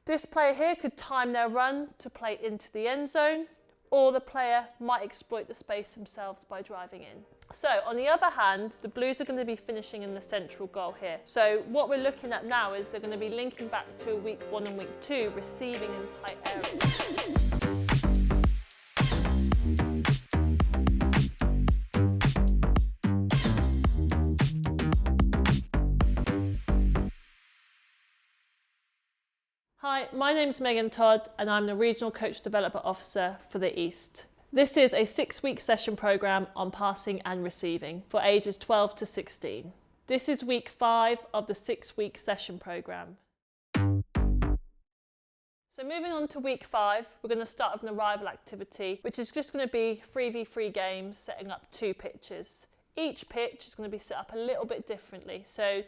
This player here could time their run to play into the end zone, or the player might exploit the space themselves by driving in. So on the other hand, the Blues are going to be finishing in the central goal here. So what we're looking at now is they're going to be linking back to week 1 and week 2, receiving in tight areas. Hi, my name is Megan Todd and I'm the Regional Coach Development Officer for the East. This is a 6-week session programme on passing and receiving for ages 12 to 16. This is week 5 of the 6-week session programme. So moving on to week 5, we're going to start with an arrival activity, which is just going to be 3v3 games, setting up 2 pitches. Each pitch is going to be set up a little bit differently. So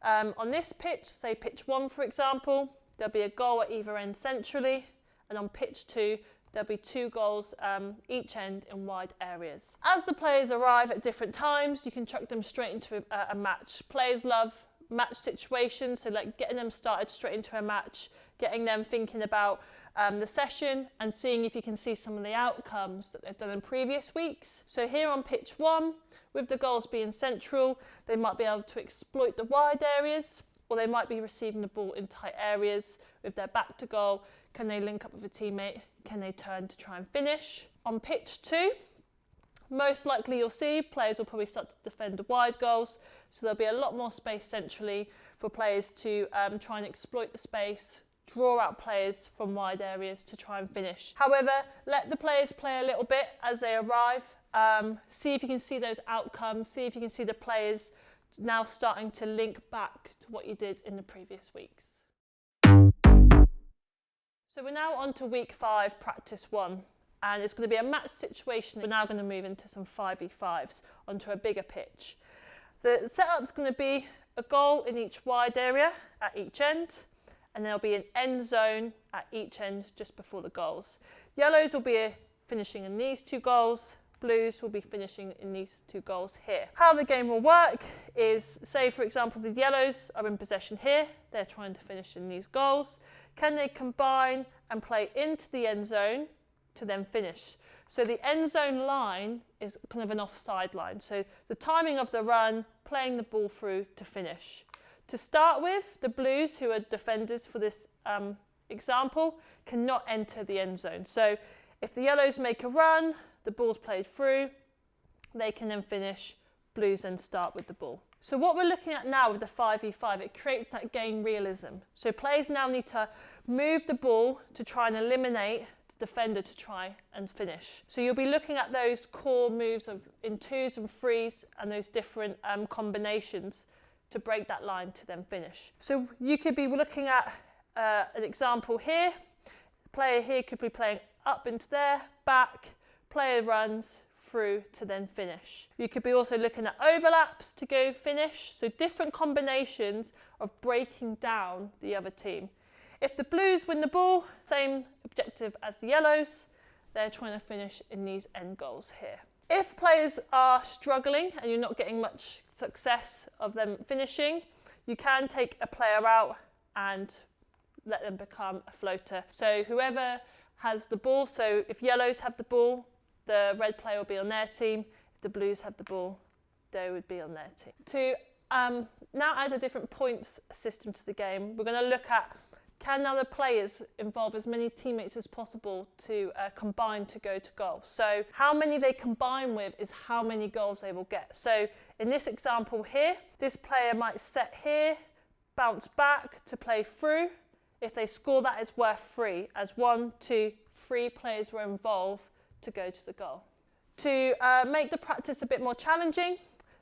on this pitch, say pitch 1 for example, there'll be a goal at either end centrally, and on pitch 2, there'll be 2 goals each end in wide areas. As the players arrive at different times, you can chuck them straight into a match. Players love match situations, so like getting them started straight into a match, getting them thinking about the session and seeing if you can see some of the outcomes that they've done in previous weeks. So here on pitch 1, with the goals being central, they might be able to exploit the wide areas, or they might be receiving the ball in tight areas with their back to goal. Can they link up with a teammate? Can they turn to try and finish? On pitch 2, most likely you'll see players will probably start to defend the wide goals, so there'll be a lot more space centrally for players to try and exploit the space, draw out players from wide areas to try and finish. However, let the players play a little bit as they arrive. See if you can see those outcomes, see if you can see the players now starting to link back to what you did in the previous weeks. So we're now on to week 5, practice 1, and it's going to be a match situation. We're now going to move into some 5v5s onto a bigger pitch. The setup's going to be a goal in each wide area at each end, and there'll be an end zone at each end just before the goals. Yellows will be finishing in these 2 goals. Blues will be finishing in these 2 goals here. How the game will work is, say for example the Yellows are in possession here, they're trying to finish in these goals. Can they combine and play into the end zone to then finish? So the end zone line is kind of an offside line, so the timing of the run, playing the ball through to finish. To start with, the Blues, who are defenders for this example, cannot enter the end zone. So if the Yellows make a run, the ball's played through, they can then finish, Blues then start with the ball. So what we're looking at now with the 5v5, it creates that game realism. So players now need to move the ball to try and eliminate the defender to try and finish. So you'll be looking at those core moves in 2s and 3s and those different combinations to break that line to then finish. So you could be looking at an example here. The player here could be playing up into there, back, player runs through to then finish. You could be also looking at overlaps to go finish, so different combinations of breaking down the other team. If the Blues win the ball, same objective as the Yellows, they're trying to finish in these end goals here. If players are struggling and you're not getting much success of them finishing, you can take a player out and let them become a floater. So whoever has the ball, so if Yellows have the ball, the red player will be on their team. If the Blues have the ball, they would be on their team. To now add a different points system to the game, we're going to look at, can now the players involve as many teammates as possible to combine to go to goal. So how many they combine with is how many goals they will get. So in this example here, this player might set here, bounce back to play through. If they score, that is worth 3, as 1, 2, 3 players were involved to go to the goal. To make the practice a bit more challenging,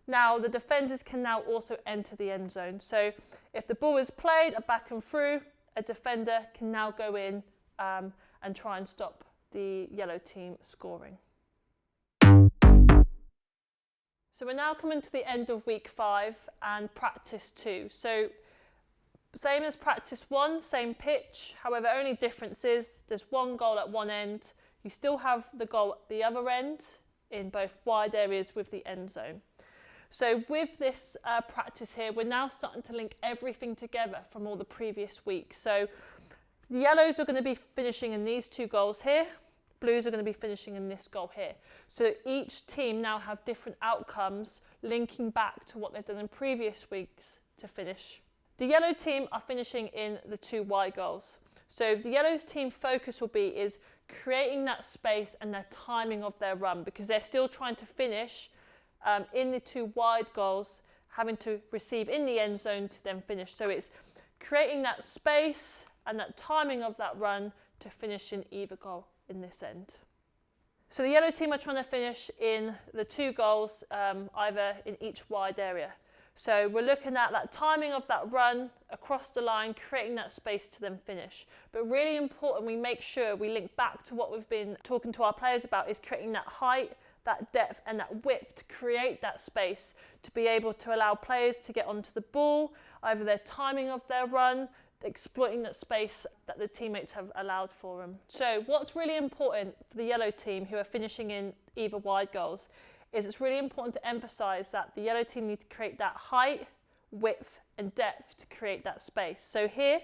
now the defenders can now also enter the end zone. So if the ball is played a back and through, a defender can now go in and try and stop the yellow team scoring. So we're now coming to the end of week 5 and practice 2. So same as practice 1, same pitch, however only difference is there's 1 goal at one end. You still have the goal at the other end in both wide areas with the end zone. So with this practice here, we're now starting to link everything together from all the previous weeks. So The yellows are going to be finishing in these 2 goals here. Blues are going to be finishing in this goal here. So each team now have different outcomes linking back to what they've done in previous weeks to finish. The yellow team are finishing in the 2 wide goals. So the yellows team focus will be is creating that space and their timing of their run, because they're still trying to finish in the 2 wide goals, having to receive in the end zone to then finish. So it's creating that space and that timing of that run to finish in either goal in this end. So the yellow team are trying to finish in the 2 goals, either in each wide area. So we're looking at that timing of that run across the line, creating that space to then finish. But really important, we make sure we link back to what we've been talking to our players about, is creating that height, that depth and that width to create that space to be able to allow players to get onto the ball, either their timing of their run, exploiting that space that the teammates have allowed for them. So what's really important for the yellow team who are finishing in either wide goals is it's really important to emphasise that the yellow team need to create that height, width and depth to create that space. So here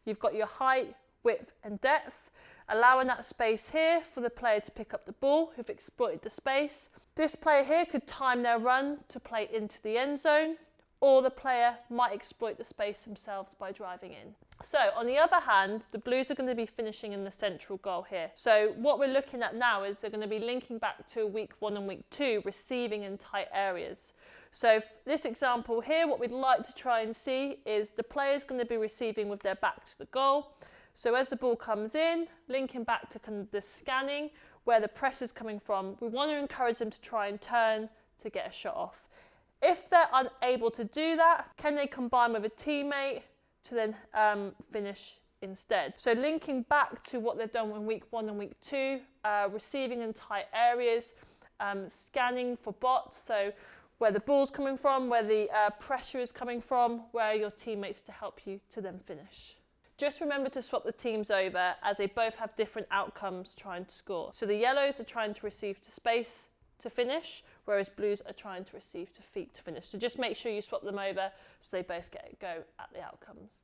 you've got your height, width and depth, allowing that space here for the player to pick up the ball who've exploited the space. This player here could time their run to play into the end zone, or the player might exploit the space themselves by driving in. So on the other hand, the Blues are going to be finishing in the central goal here. So what we're looking at now is they're going to be linking back to week 1 and week 2, receiving in tight areas. So this example here, what we'd like to try and see is the player's going to be receiving with their back to the goal. So as the ball comes in, linking back to kind of the scanning, where the pressure's coming from, we want to encourage them to try and turn to get a shot off. If they're unable to do that, can they combine with a teammate to then finish instead? So linking back to what they've done in week 1 and week 2, receiving in tight areas, scanning for bots, so where the ball's coming from, where the pressure is coming from, where are your teammates to help you to then finish. Just remember to swap the teams over, as they both have different outcomes trying to score. So the yellows are trying to receive to space to finish, whereas blues are trying to receive to feet to finish. So just make sure you swap them over so they both get a go at the outcomes.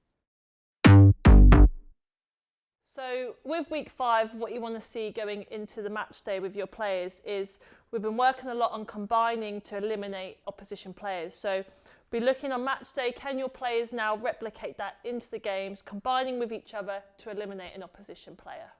So with week 5, what you want to see going into the match day with your players is we've been working a lot on combining to eliminate opposition players. So be looking on match day, can your players now replicate that into the games, combining with each other to eliminate an opposition player?